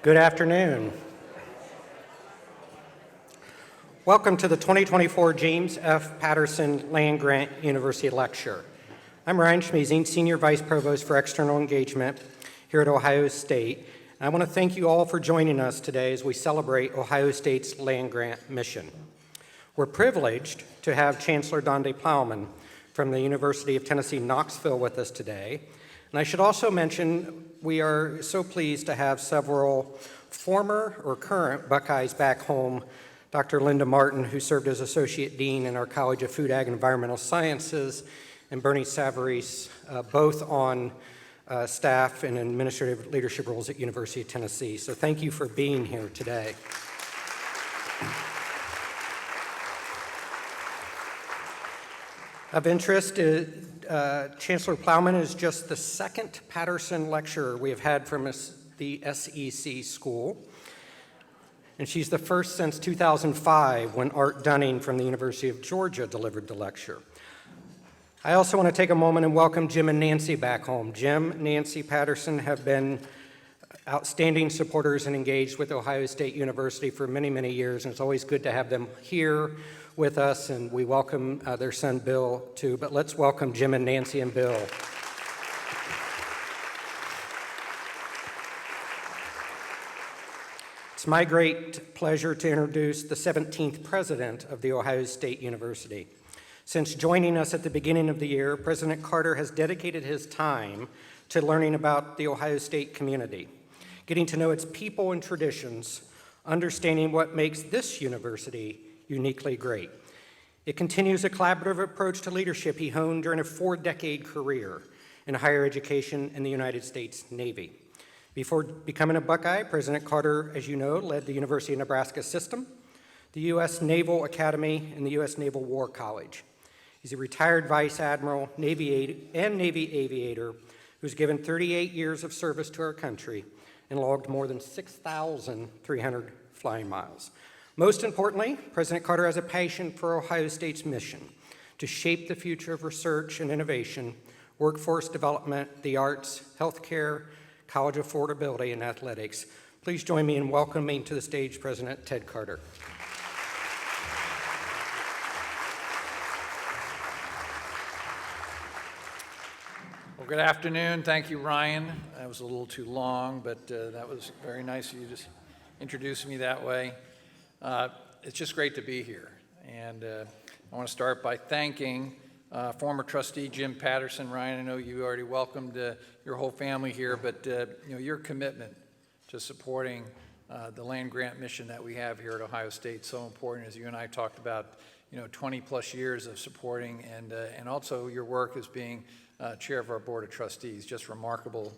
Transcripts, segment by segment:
Good afternoon. Welcome to the 2024 James F. Patterson Land Grant University Lecture. I'm Ryan Schmiesing, Senior Vice Provost for External Engagement here at Ohio State. And I want to thank you all for joining us today as we celebrate Ohio State's land grant mission. We're privileged to have Chancellor Donde Plowman from the University of Tennessee, Knoxville with us today. And I should also mention we are so pleased to have several former or current Buckeyes back home. Dr. Linda Martin, who served as Associate Dean in our College of Food, Ag, and Environmental Sciences, and Bernie Savarese, both on staff and administrative leadership roles at University of Tennessee. So thank you for being here today. Of interest, Chancellor Plowman is just the second Patterson lecturer we have had from the SEC school. And she's the first since 2005 when Art Dunning from the University of Georgia delivered the lecture. I also want to take a moment and welcome Jim and Nancy back home. Jim and Nancy Patterson have been outstanding supporters and engaged with Ohio State University for many, many years, and it's always good to have them here with us, and we welcome their son Bill too. But let's welcome Jim and Nancy and Bill. It's my great pleasure to introduce the 17th president of the Ohio State University. Since joining us at the beginning of the year, President Carter has dedicated his time to learning about the Ohio State community, getting to know its people and traditions, understanding what makes this university uniquely great. It continues a collaborative approach to leadership he honed during a 4-decade career in higher education in the United States Navy. Before becoming a Buckeye, President Carter, as you know, led the University of Nebraska system, the U.S. Naval Academy, and the U.S. Naval War College. He's a retired Vice Admiral, Navy aviator who's given 38 years of service to our country and logged more than 6,300 flying miles. Most importantly, President Carter has a passion for Ohio State's mission to shape the future of research and innovation, workforce development, the arts, healthcare, college affordability, and athletics. Please join me in welcoming to the stage President Ted Carter. Well, good afternoon. Thank you, Ryan. That was a little too long, but that was very nice of you to introduce me that way. It's just great to be here. And I want to start by thanking former trustee Jim Patterson. Ryan, I know you already welcomed your whole family here, but your commitment to supporting the land grant mission that we have here at Ohio State is so important, as you and I talked about, 20 plus years of supporting, and also your work as being chair of our board of trustees, just remarkable.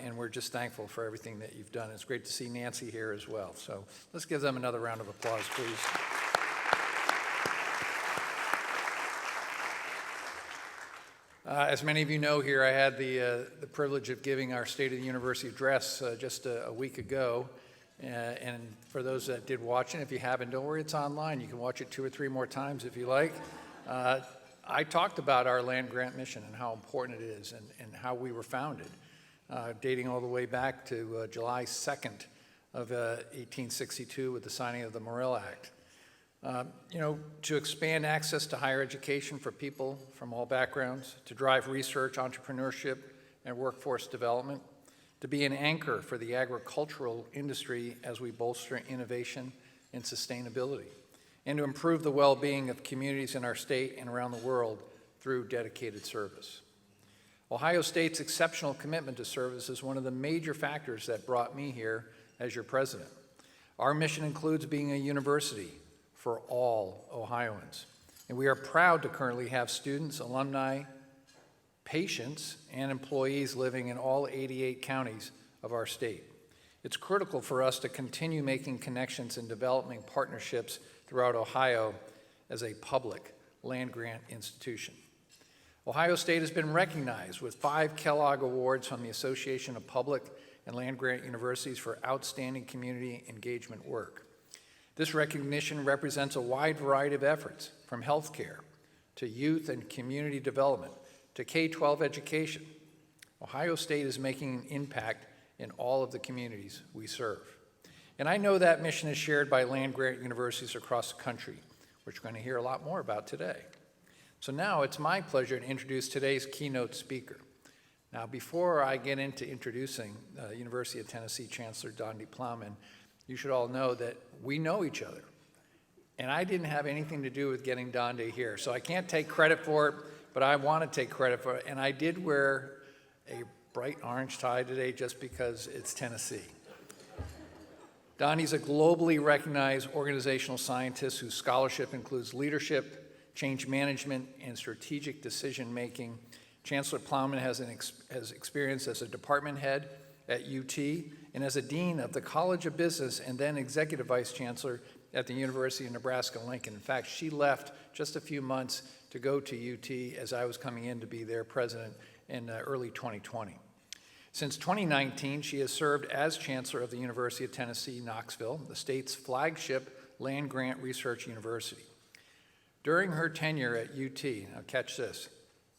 And we're just thankful for everything that you've done. It's great to see Nancy here as well. So let's give them another round of applause, please. As many of you know here, I had the privilege of giving our State of the University address just a week ago. And for those that did watch it, if you haven't, don't worry, it's online. You can watch it 2 or 3 more times if you like. I talked about our land grant mission and how important it is and how we were founded. Dating all the way back to July 2nd of 1862 with the signing of the Morrill Act. To expand access to higher education for people from all backgrounds, to drive research, entrepreneurship, and workforce development, to be an anchor for the agricultural industry as we bolster innovation and sustainability, and to improve the well-being of communities in our state and around the world through dedicated service. Ohio State's exceptional commitment to service is one of the major factors that brought me here as your president. Our mission includes being a university for all Ohioans, and we are proud to currently have students, alumni, patients, and employees living in all 88 counties of our state. It's critical for us to continue making connections and developing partnerships throughout Ohio as a public land grant institution. Ohio State has been recognized with 5 Kellogg Awards from the Association of Public and Land Grant Universities for outstanding community engagement work. This recognition represents a wide variety of efforts, from healthcare to youth and community development to K-12 education. Ohio State is making an impact in all of the communities we serve. And I know that mission is shared by land-grant universities across the country, which we're going to hear a lot more about today. So now it's my pleasure to introduce today's keynote speaker. Now, before I get into introducing University of Tennessee Chancellor Donde Plowman, you should all know that we know each other. And I didn't have anything to do with getting Donde here, so I can't take credit for it, but I want to take credit for it. And I did wear a bright orange tie today just because it's Tennessee. Donde's a globally recognized organizational scientist whose scholarship includes leadership, change management, and strategic decision-making. Chancellor Plowman has experience as a department head at UT and as a dean of the College of Business and then executive vice chancellor at the University of Nebraska-Lincoln. In fact, she left just a few months to go to UT as I was coming in to be their president in early 2020. Since 2019, she has served as chancellor of the University of Tennessee, Knoxville, the state's flagship land-grant research university. During her tenure at UT, now catch this,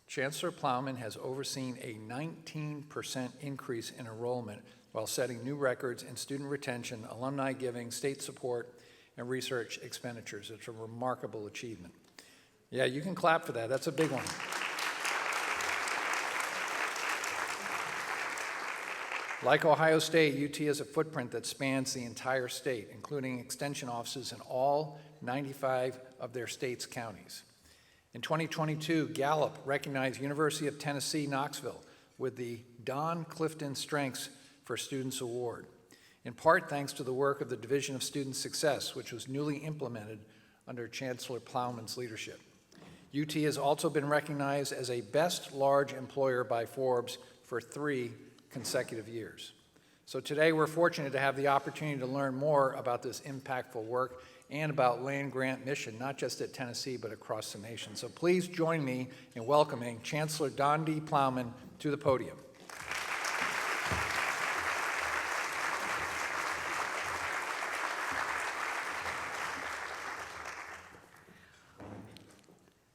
Chancellor Plowman has overseen a 19% increase in enrollment while setting new records in student retention, alumni giving, state support, and research expenditures. It's a remarkable achievement. Yeah, you can clap for that. That's a big one. Like Ohio State, UT has a footprint that spans the entire state, including extension offices in all 95 of their state's counties. In 2022, Gallup recognized University of Tennessee, Knoxville with the Don Clifton Strengths for Students Award, in part thanks to the work of the Division of Student Success, which was newly implemented under Chancellor Plowman's leadership. UT has also been recognized as a Best Large Employer by Forbes for 3 consecutive years. So today we're fortunate to have the opportunity to learn more about this impactful work and about land-grant mission, not just at Tennessee, but across the nation. So please join me in welcoming Chancellor Donde Plowman to the podium.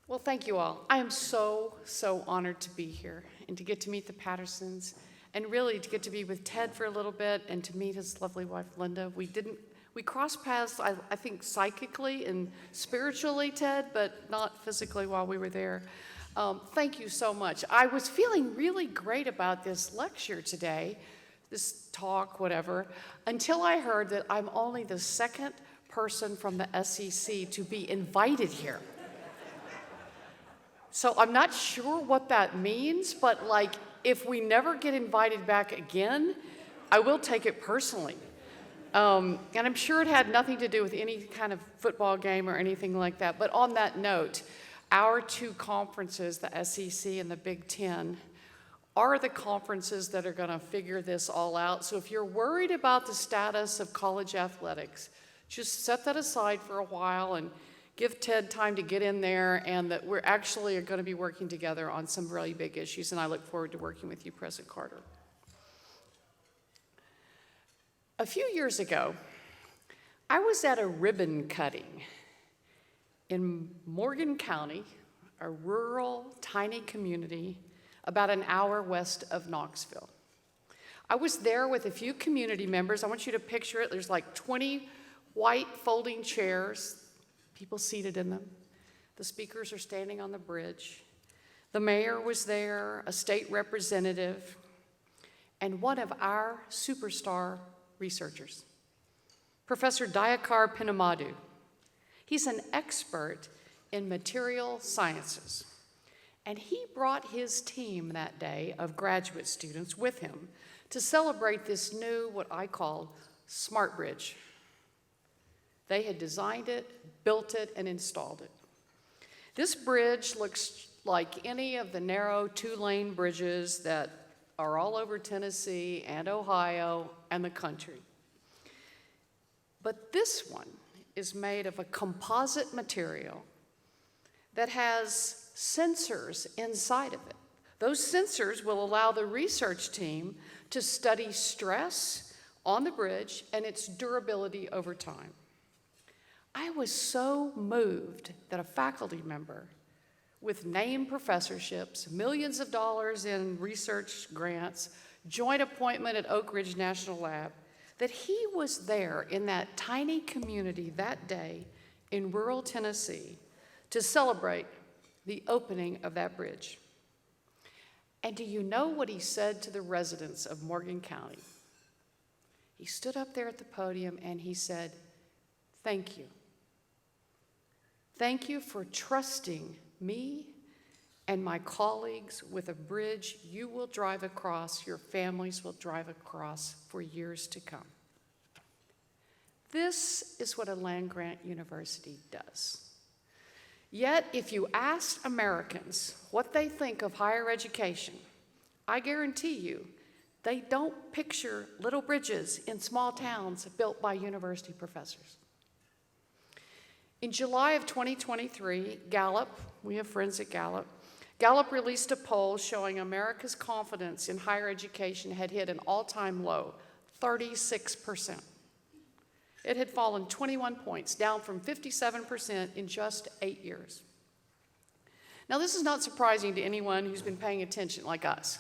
Well, thank you all. I am so honored to be here and to get to meet the Pattersons and really to get to be with Ted for a little bit and to meet his lovely wife, Linda. We crossed paths, I think, psychically and spiritually, Ted, but not physically while we were there. Thank you so much. I was feeling really great about this lecture today, this talk, whatever, until I heard that I'm only the second person from the SEC to be invited here. So I'm not sure what that means, but like, if we never get invited back again, I will take it personally. And I'm sure it had nothing to do with any kind of football game or anything like that. But on that note, our 2 conferences, the SEC and the Big Ten, are the conferences that are going to figure this all out. So if you're worried about the status of college athletics, just set that aside for a while and give Ted time to get in there, and that we're actually going to be working together on some really big issues, and I look forward to working with you, President Carter. A few years ago, I was at a ribbon cutting in Morgan County, a rural, tiny community about an hour west of Knoxville. I was there with a few community members. I want you to picture it. There's like 20 white folding chairs, people seated in them. The speakers are standing on the bridge. The mayor was there, a state representative, and one of our superstar researchers, Professor Dayakar Pinamadu. He's an expert in material sciences, and he brought his team that day of graduate students with him to celebrate this new, what I call, smart bridge. They had designed it, built it, and installed it. This bridge looks like any of the narrow 2-lane bridges that are all over Tennessee and Ohio and the country. But this one is made of a composite material that has sensors inside of it. Those sensors will allow the research team to study stress on the bridge and its durability over time. I was so moved that a faculty member with named professorships, millions of dollars in research grants, joint appointment at Oak Ridge National Lab, that he was there in that tiny community that day in rural Tennessee to celebrate the opening of that bridge. And do you know what he said to the residents of Morgan County? He stood up there at the podium and he said, "Thank you. Thank you for trusting me and my colleagues with a bridge you will drive across, your families will drive across for years to come." This is what a land-grant university does. Yet, if you ask Americans what they think of higher education, I guarantee you they don't picture little bridges in small towns built by university professors. In July of 2023, Gallup, we have friends at Gallup, Gallup released a poll showing America's confidence in higher education had hit an all-time low, 36%. It had fallen 21 points, down from 57% in just 8 years. Now, this is not surprising to anyone who's been paying attention like us.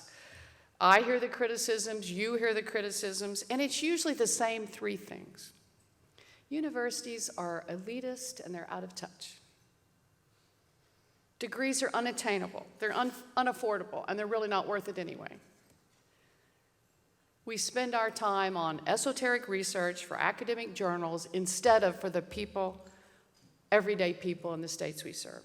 I hear the criticisms, you hear the criticisms, and it's usually the same three things. Universities are elitist and they're out of touch. Degrees are unattainable, they're unaffordable, and they're really not worth it anyway. We spend our time on esoteric research for academic journals instead of for the people, everyday people in the states we serve.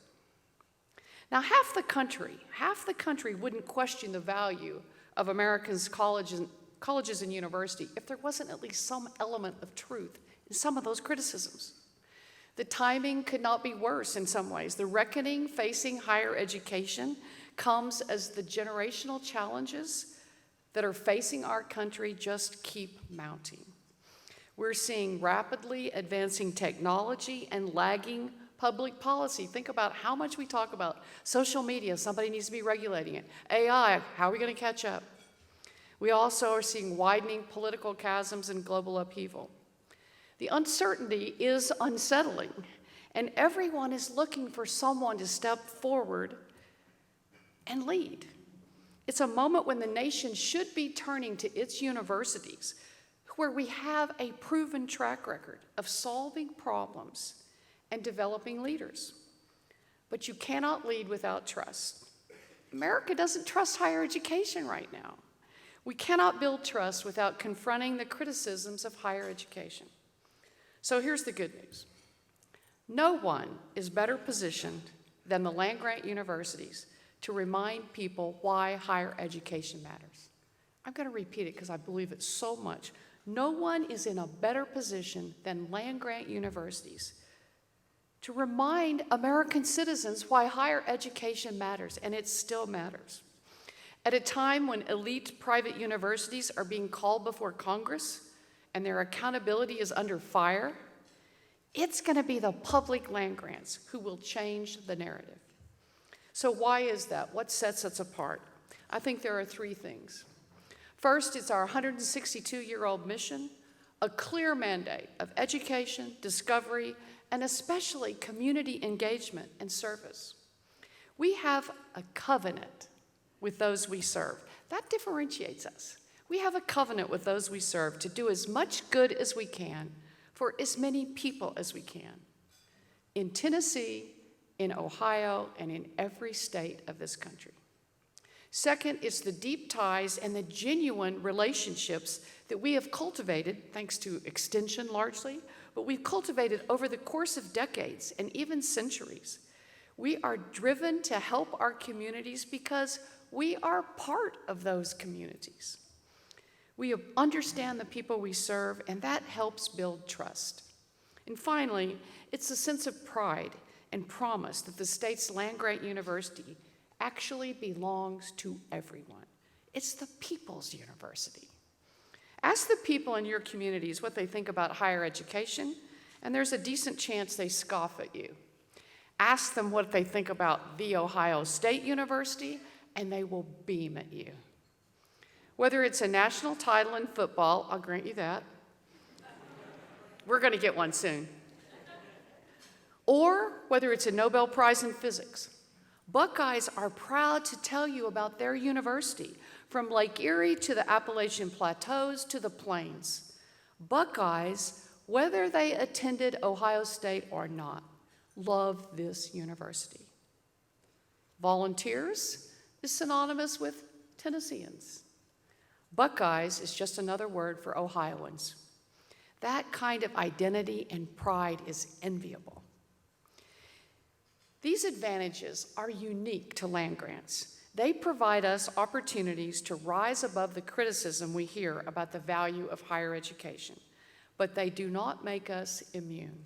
Now, half the country wouldn't question the value of Americans' colleges and universities if there wasn't at least some element of truth in some of those criticisms. The timing could not be worse in some ways. The reckoning facing higher education comes as the generational challenges that are facing our country just keep mounting. We're seeing rapidly advancing technology and lagging public policy. Think about how much we talk about social media. Somebody needs to be regulating it. AI, how are we going to catch up? We also are seeing widening political chasms and global upheaval. The uncertainty is unsettling, and everyone is looking for someone to step forward and lead. It's a moment when the nation should be turning to its universities, where we have a proven track record of solving problems and developing leaders. But you cannot lead without trust. America doesn't trust higher education right now. We cannot build trust without confronting the criticisms of higher education. So here's the good news. No one is better positioned than the land-grant universities to remind people why higher education matters. I'm going to repeat it because I believe it so much. No one is in a better position than land-grant universities to remind American citizens why higher education matters, and it still matters. At a time when elite private universities are being called before Congress and their accountability is under fire, it's going to be the public land grants who will change the narrative. So why is that? What sets us apart? I think there are three things. First, it's our 162-year-old mission, a clear mandate of education, discovery, and especially community engagement and service. We have a covenant with those we serve. That differentiates us. We have a covenant with those we serve to do as much good as we can for as many people as we can. In Tennessee, in Ohio, and in every state of this country. Second, it's the deep ties and the genuine relationships that we have cultivated, thanks to extension largely, but we've cultivated over the course of decades and even centuries. We are driven to help our communities because we are part of those communities. We understand the people we serve, and that helps build trust. And finally, it's a sense of pride and promise that the state's land-grant university actually belongs to everyone. It's the people's university. Ask the people in your communities what they think about higher education, and there's a decent chance they scoff at you. Ask them what they think about The Ohio State University, and they will beam at you. Whether it's a national title in football, I'll grant you that. We're going to get one soon. Or whether it's a Nobel Prize in physics, Buckeyes are proud to tell you about their university, from Lake Erie to the Appalachian Plateaus to the Plains. Buckeyes, whether they attended Ohio State or not, love this university. Volunteers is synonymous with Tennesseans. Buckeyes is just another word for Ohioans. That kind of identity and pride is enviable. These advantages are unique to land grants. They provide us opportunities to rise above the criticism we hear about the value of higher education, but they do not make us immune.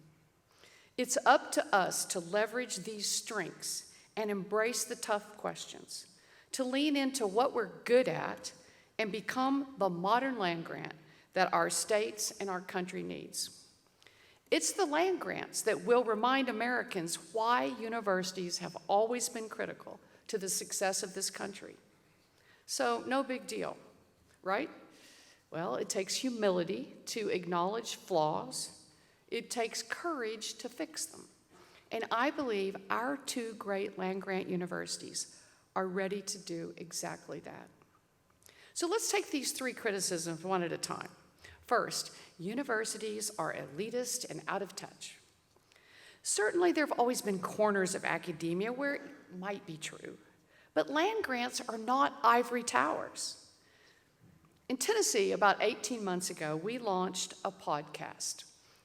It's up to us to leverage these strengths and embrace the tough questions, to lean into what we're good at and become the modern land grant that our states and our country needs. It's the land grants that will remind Americans why universities have always been critical to the success of this country. So no big deal, right? Well, it takes humility to acknowledge flaws. It takes courage to fix them. And I believe our two great land-grant universities are ready to do exactly that. So let's take these three criticisms one at a time. First, universities are elitist and out of touch. Certainly, there have always been corners of academia where it might be true, but land grants are not ivory towers. In Tennessee, about 18 months ago, we launched a podcast.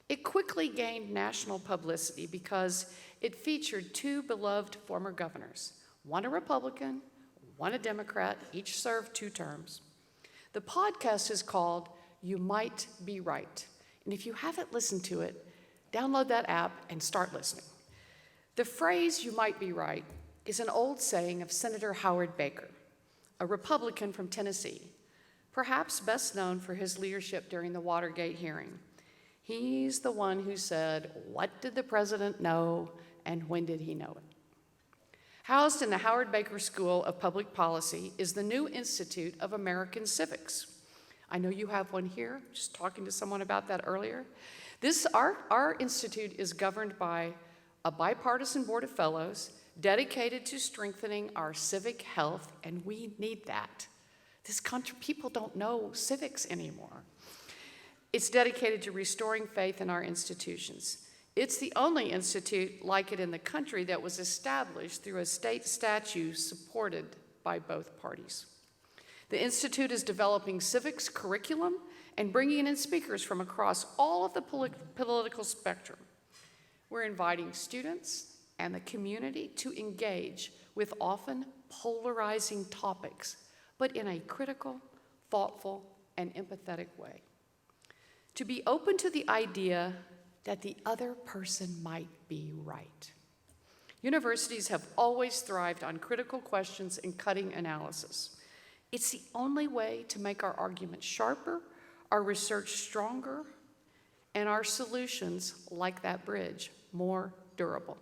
It quickly gained national publicity because it featured two beloved former governors, one a Republican, one a Democrat, each served 2 terms. The podcast is called You Might Be Right. And if you haven't listened to it, download that app and start listening. The phrase, you might be right, is an old saying of Senator Howard Baker, a Republican from Tennessee, perhaps best known for his leadership during the Watergate hearing. He's the one who said, "What did the president know and when did he know it?" Housed in the Howard Baker School of Public Policy is the new Institute of American Civics. I know you have one here, just talking to someone about that earlier. Our institute is governed by a bipartisan board of fellows dedicated to strengthening our civic health, and we need that. This country, people don't know civics anymore. It's dedicated to restoring faith in our institutions. It's the only institute like it in the country that was established through a state statute supported by both parties. The Institute is developing civics curriculum and bringing in speakers from across all of the political spectrum. We're inviting students and the community to engage with often polarizing topics, but in a critical, thoughtful, and empathetic way. To be open to the idea that the other person might be right. Universities have always thrived on critical questions and cutting analysis. It's the only way to make our arguments sharper, our research stronger, and our solutions, like that bridge, more durable.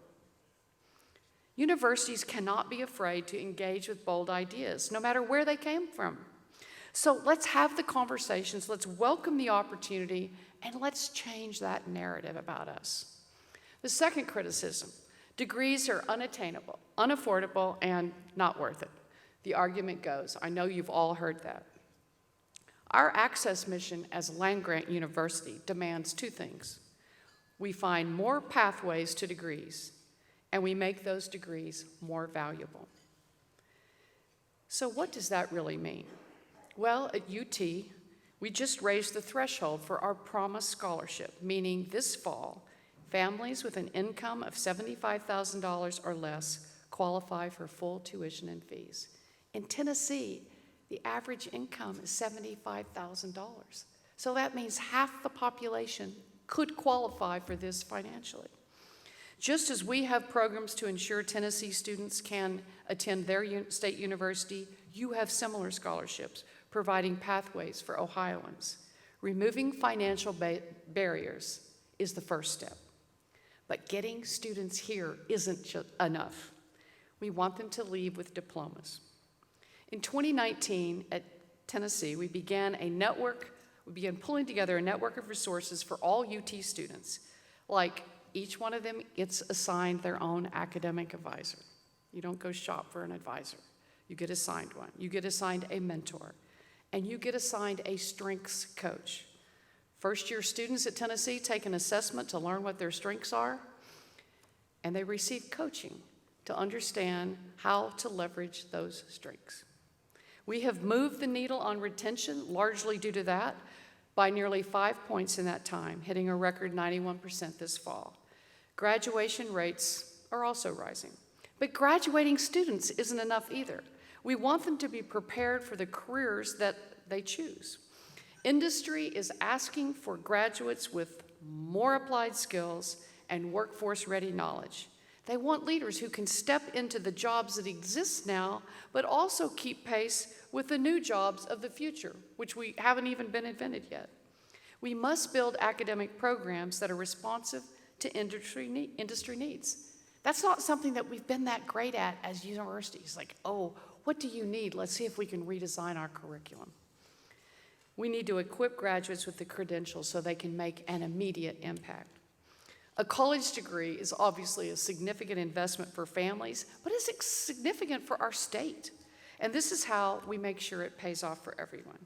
Universities cannot be afraid to engage with bold ideas, no matter where they came from. So let's have the conversations, let's welcome the opportunity, and let's change that narrative about us. The second criticism, degrees are unattainable, unaffordable, and not worth it. The argument goes, I know you've all heard that. Our access mission as a land-grant university demands 2 things. We find more pathways to degrees, and we make those degrees more valuable. So what does that really mean? Well, at UT, we just raised the threshold for our Promise Scholarship, meaning this fall, families with an income of $75,000 or less qualify for full tuition and fees. In Tennessee, the average income is $75,000. So that means half the population could qualify for this financially. Just as we have programs to ensure Tennessee students can attend their state university, you have similar scholarships providing pathways for Ohioans. Removing financial barriers is the first step. But getting students here isn't enough. We want them to leave with diplomas. In 2019 at Tennessee, we began pulling together a network of resources for all UT students. Like each one of them gets assigned their own academic advisor. You don't go shop for an advisor. You get assigned one. You get assigned a mentor. And you get assigned a strengths coach. First-year students at Tennessee take an assessment to learn what their strengths are, and they receive coaching to understand how to leverage those strengths. We have moved the needle on retention, largely due to that, by nearly 5 points in that time, hitting a record 91% this fall. Graduation rates are also rising. But graduating students isn't enough either. We want them to be prepared for the careers that they choose. Industry is asking for graduates with more applied skills and workforce-ready knowledge. They want leaders who can step into the jobs that exist now, but also keep pace with the new jobs of the future, which we haven't even been invented yet. We must build academic programs that are responsive to industry needs. That's not something that we've been that great at as universities. Like, oh, what do you need? Let's see if we can redesign our curriculum. We need to equip graduates with the credentials so they can make an immediate impact. A college degree is obviously a significant investment for families, but it's significant for our state. And this is how we make sure it pays off for everyone.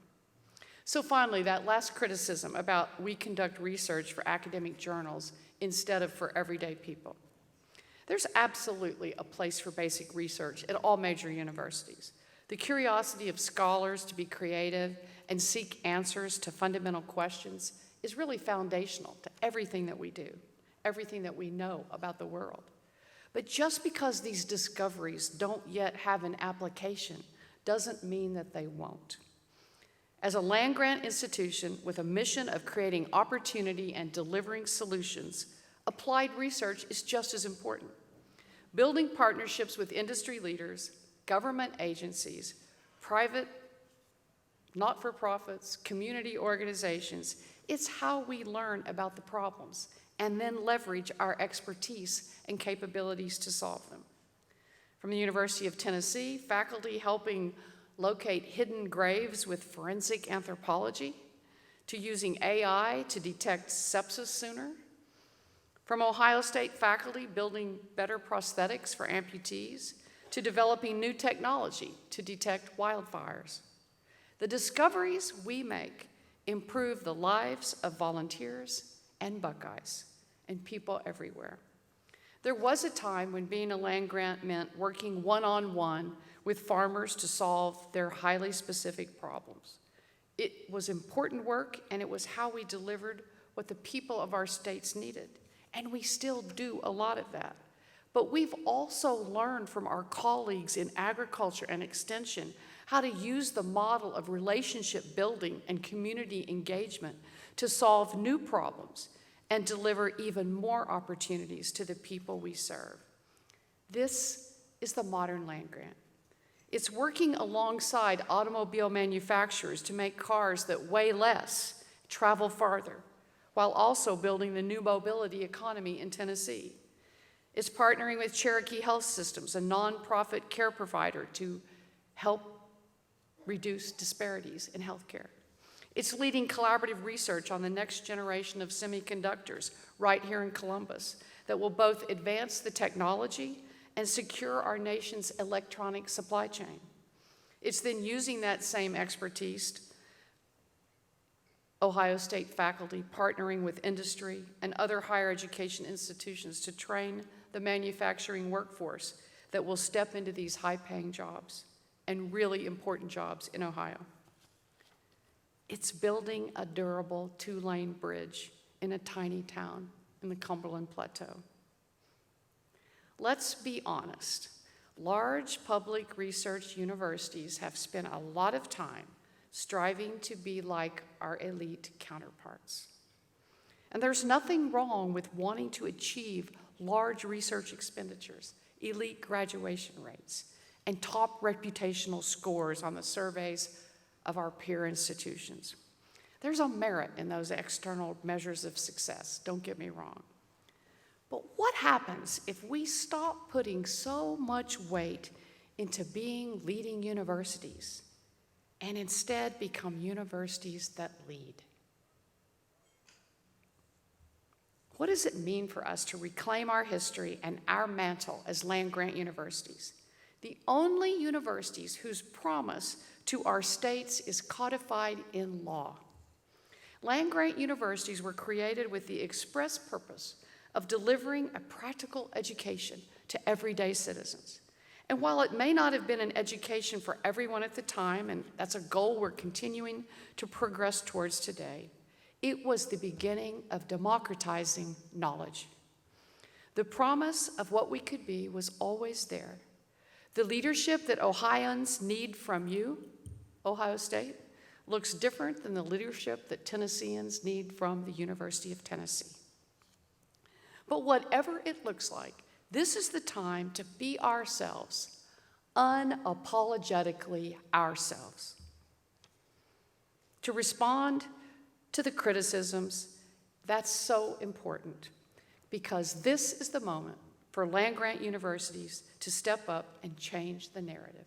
So finally, that last criticism about we conduct research for academic journals instead of for everyday people. There's absolutely a place for basic research at all major universities. The curiosity of scholars to be creative and seek answers to fundamental questions is really foundational to everything that we do, everything that we know about the world. But just because these discoveries don't yet have an application doesn't mean that they won't. As a land-grant institution with a mission of creating opportunity and delivering solutions, applied research is just as important. Building partnerships with industry leaders, government agencies, private, not-for-profits, community organizations, it's how we learn about the problems and then leverage our expertise and capabilities to solve them. From the University of Tennessee, faculty helping locate hidden graves with forensic anthropology, to using AI to detect sepsis sooner. From Ohio State faculty building better prosthetics for amputees, to developing new technology to detect wildfires. The discoveries we make improve the lives of volunteers and Buckeyes and people everywhere. There was a time when being a land-grant meant working one-on-one with farmers to solve their highly specific problems. It was important work, and it was how we delivered what the people of our states needed. And we still do a lot of that. But we've also learned from our colleagues in agriculture and extension how to use the model of relationship building and community engagement to solve new problems and deliver even more opportunities to the people we serve. This is the modern land grant. It's working alongside automobile manufacturers to make cars that weigh less, travel farther, while also building the new mobility economy in Tennessee. It's partnering with Cherokee Health Systems, a nonprofit care provider, to help reduce disparities in healthcare. It's leading collaborative research on the next generation of semiconductors right here in Columbus that will both advance the technology and secure our nation's electronic supply chain. It's then using that same expertise, Ohio State faculty partnering with industry and other higher education institutions to train the manufacturing workforce that will step into these high-paying jobs and really important jobs in Ohio. It's building a durable two-lane bridge in a tiny town in the Cumberland Plateau. Let's be honest. Large public research universities have spent a lot of time striving to be like our elite counterparts. And there's nothing wrong with wanting to achieve large research expenditures, elite graduation rates, and top reputational scores on the surveys of our peer institutions. There's a merit in those external measures of success, don't get me wrong. But what happens if we stop putting so much weight into being leading universities and instead become universities that lead? What does it mean for us to reclaim our history and our mantle as land-grant universities? The only universities whose promise to our states is codified in law. Land-grant universities were created with the express purpose of delivering a practical education to everyday citizens. And while it may not have been an education for everyone at the time, and that's a goal we're continuing to progress towards today, it was the beginning of democratizing knowledge. The promise of what we could be was always there. The leadership that Ohioans need from you, Ohio State, looks different than the leadership that Tennesseans need from the University of Tennessee. But whatever it looks like, this is the time to be ourselves, unapologetically ourselves. To respond to the criticisms, that's so important, because this is the moment for land-grant universities to step up and change the narrative.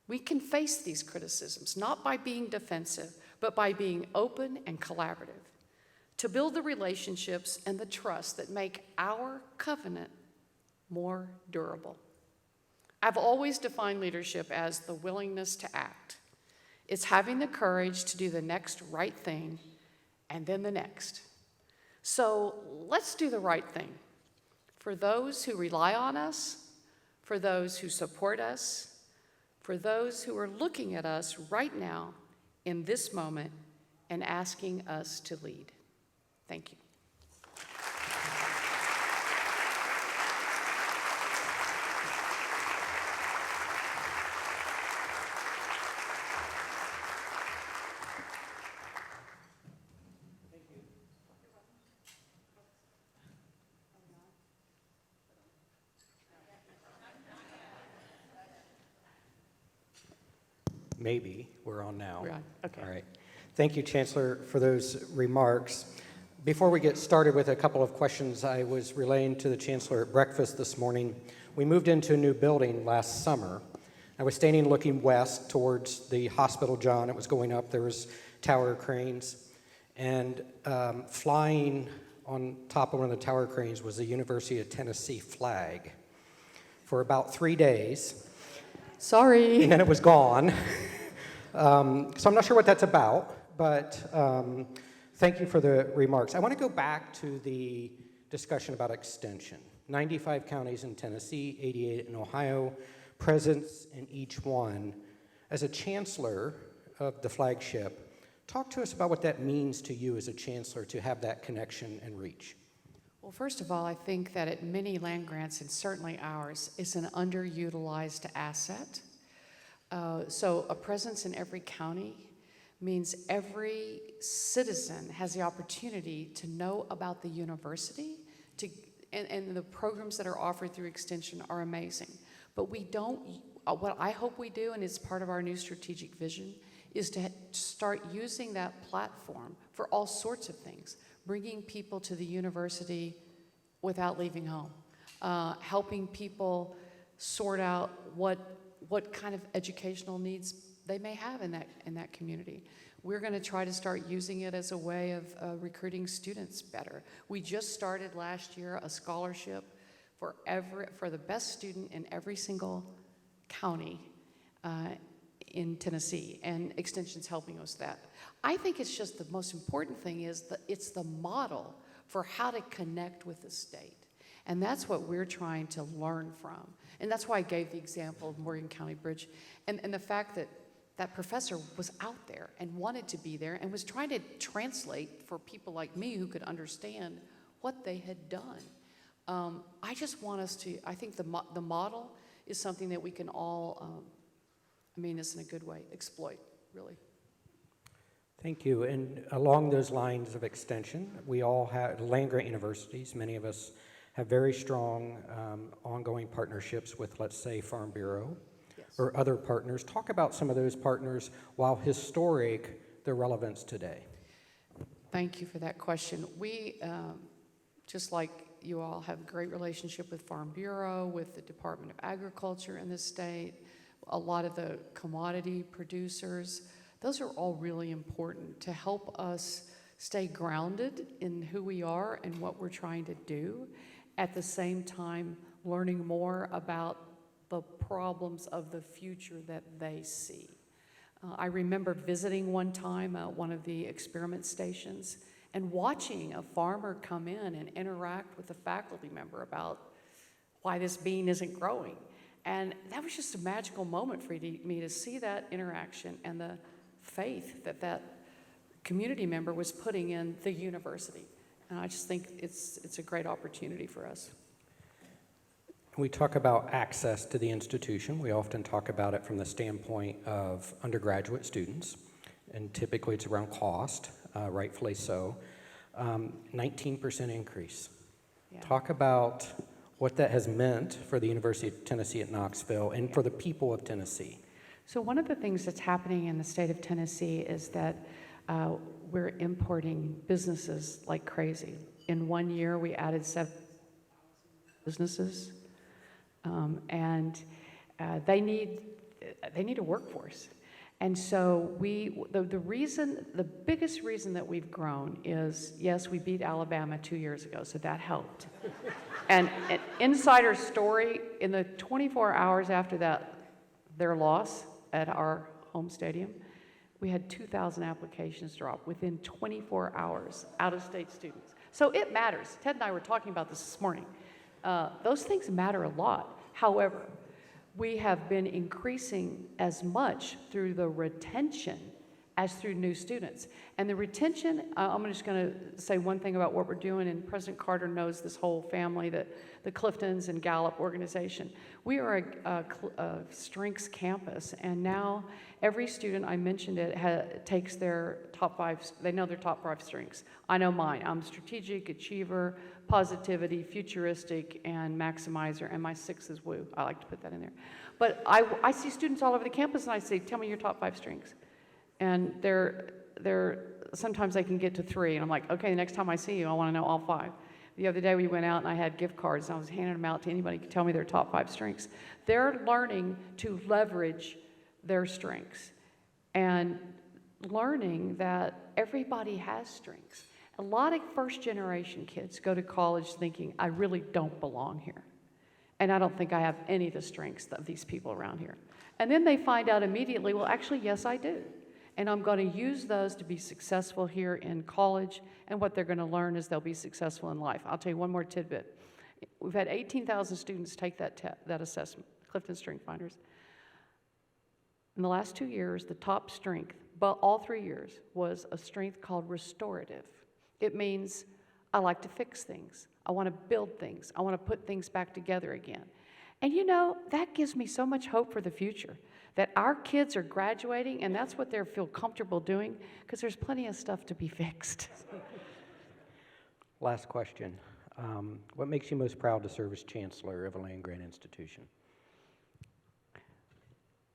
We can face these criticisms, not by being defensive, but by being open and collaborative, to build the relationships and the trust that make our covenant more durable. I've always defined leadership as the willingness to act. It's having the courage to do the next right thing and then the next. So let's do the right thing for those who rely on us, for those who support us, for those who are looking at us right now in this moment and asking us to lead. Thank you. Maybe we're on now. We're on, okay. All right. Thank you, Chancellor, for those remarks. Before we get started with a couple of questions I was relaying to the Chancellor at breakfast this morning, we moved into a new building last summer. I was standing looking west towards the Hospital John. It was going up. There was tower cranes. And flying on top of one of the tower cranes was the University of Tennessee flag for about 3 days. Sorry. And then it was gone. So I'm not sure what that's about, but thank you for the remarks. I want to go back to the discussion about extension. 95 counties in Tennessee, 88 in Ohio, presence in each one. As a chancellor of the flagship, talk to us about what that means to you as a chancellor to have that connection and reach. Well, first of all, I think that at many land grants, and certainly ours, is an underutilized asset. So a presence in every county means every citizen has the opportunity to know about the university, and the programs that are offered through Extension are amazing. But we don't, what I hope we do, and it's part of our new strategic vision, is to start using that platform for all sorts of things. Bringing people to the university without leaving home, helping people sort out what kind of educational needs they may have in that community. We're going to try to start using it as a way of recruiting students better. We just started last year a scholarship for the best student in every single county in Tennessee, and Extension's helping us with that. I think it's just the most important thing is that it's the model for how to connect with the state. And that's what we're trying to learn from. And that's why I gave the example of Morgan County Bridge and the fact that that professor was out there and wanted to be there and was trying to translate for people like me who could understand what they had done. I just want us to, I think the model is something that we can all, I mean this in a good way, exploit, really. Thank you. And along those lines of extension, we all have land-grant universities. Many of us have very strong ongoing partnerships with, let's say, Farm Bureau or other partners. Talk about some of those partners, while historic, their relevance today. Thank you for that question. We, just like you all, have a great relationship with Farm Bureau, with the Department of Agriculture in the state, a lot of the commodity producers. Those are all really important to help us stay grounded in who we are and what we're trying to do, at the same time learning more about the problems of the future that they see. I remember visiting one time one of the experiment stations and watching a farmer come in and interact with a faculty member about why this bean isn't growing. And that was just a magical moment for me to see that interaction and the faith that that community member was putting in the university. And I just think it's a great opportunity for us. We talk about access to the institution. We often talk about it from the standpoint of undergraduate students, and typically it's around cost, rightfully so. 19% increase. Yeah. Talk about what that has meant for the University of Tennessee at Knoxville and for the people of Tennessee. So one of the things that's happening in the state of Tennessee is that we're importing businesses like crazy. In 1 year, we added 7 businesses, and they need a workforce. And so the biggest reason that we've grown is, yes, we beat Alabama 2 years ago, so that helped. And an insider story, in the 24 hours after their loss at our home stadium, we had 2,000 applications drop within 24 hours, out-of-state students. So it matters. Ted and I were talking about this morning. Those things matter a lot. However, we have been increasing as much through the retention as through new students. And the retention, I'm just going to say one thing about what we're doing, and President Carter knows this whole family, the Cliftons and Gallup organization. We are a strengths campus, and now every student, I mentioned it, takes their top 5, they know their top 5 strengths. I know mine. I'm strategic, achiever, positivity, futuristic, and maximizer, and my 6 is woo. I like to put that in there. But I see students all over the campus, and I say, tell me your top 5 strengths. And they're sometimes they can get to 3, and I'm like, okay, the next time I see you, I want to know all 5. The other day we went out and I had gift cards, and I was handing them out to anybody who could tell me their top 5 strengths. They're learning to leverage their strengths and learning that everybody has strengths. A lot of first-generation kids go to college thinking, I really don't belong here, and I don't think I have any of the strengths of these people around here. And then they find out immediately, well, actually, yes, I do. And I'm going to use those to be successful here in college, and what they're going to learn is they'll be successful in life. I'll tell you one more tidbit. We've had 18,000 students take that assessment, Clifton Strength Finders. In the last 2 years, the top strength, but all 3 years, was a strength called restorative. It means I like to fix things. I want to build things. I want to put things back together again. And you know, that gives me so much hope for the future, that our kids are graduating, and that's what they feel comfortable doing, because there's plenty of stuff to be fixed. Last question. What makes you most proud to serve as Chancellor of a land-grant institution?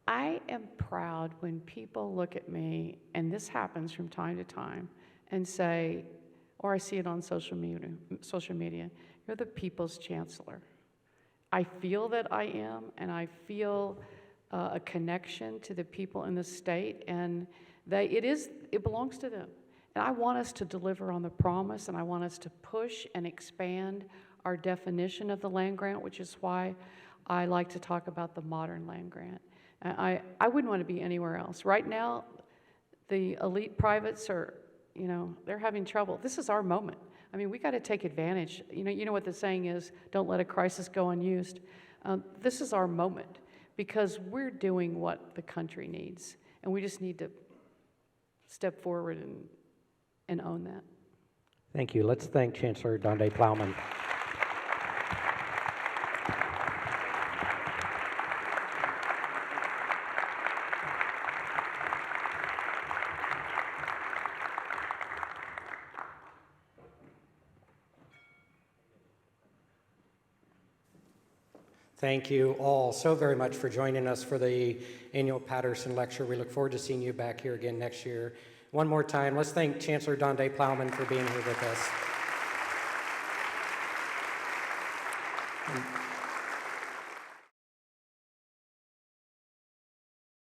I am proud when people look at me, and this happens from time to time, and say, or I see it on social media, you're the people's chancellor. I feel that I am, and I feel a connection to the people in the state, and it belongs to them. And I want us to deliver on the promise, and I want us to push and expand our definition of the land grant, which is why I like to talk about the modern land grant. I wouldn't want to be anywhere else. Right now, the elite privates are, they're having trouble. This is our moment. I mean, we got to take advantage. You know what the saying is, don't let a crisis go unused. This is our moment, because we're doing what the country needs, and we just need to step forward and own that. Thank you. Let's thank Chancellor Donde Plowman. Thank you all so very much for joining us for the annual Patterson Lecture. We look forward to seeing you back here again next year. One more time, let's thank Chancellor Donde Plowman for being here with us.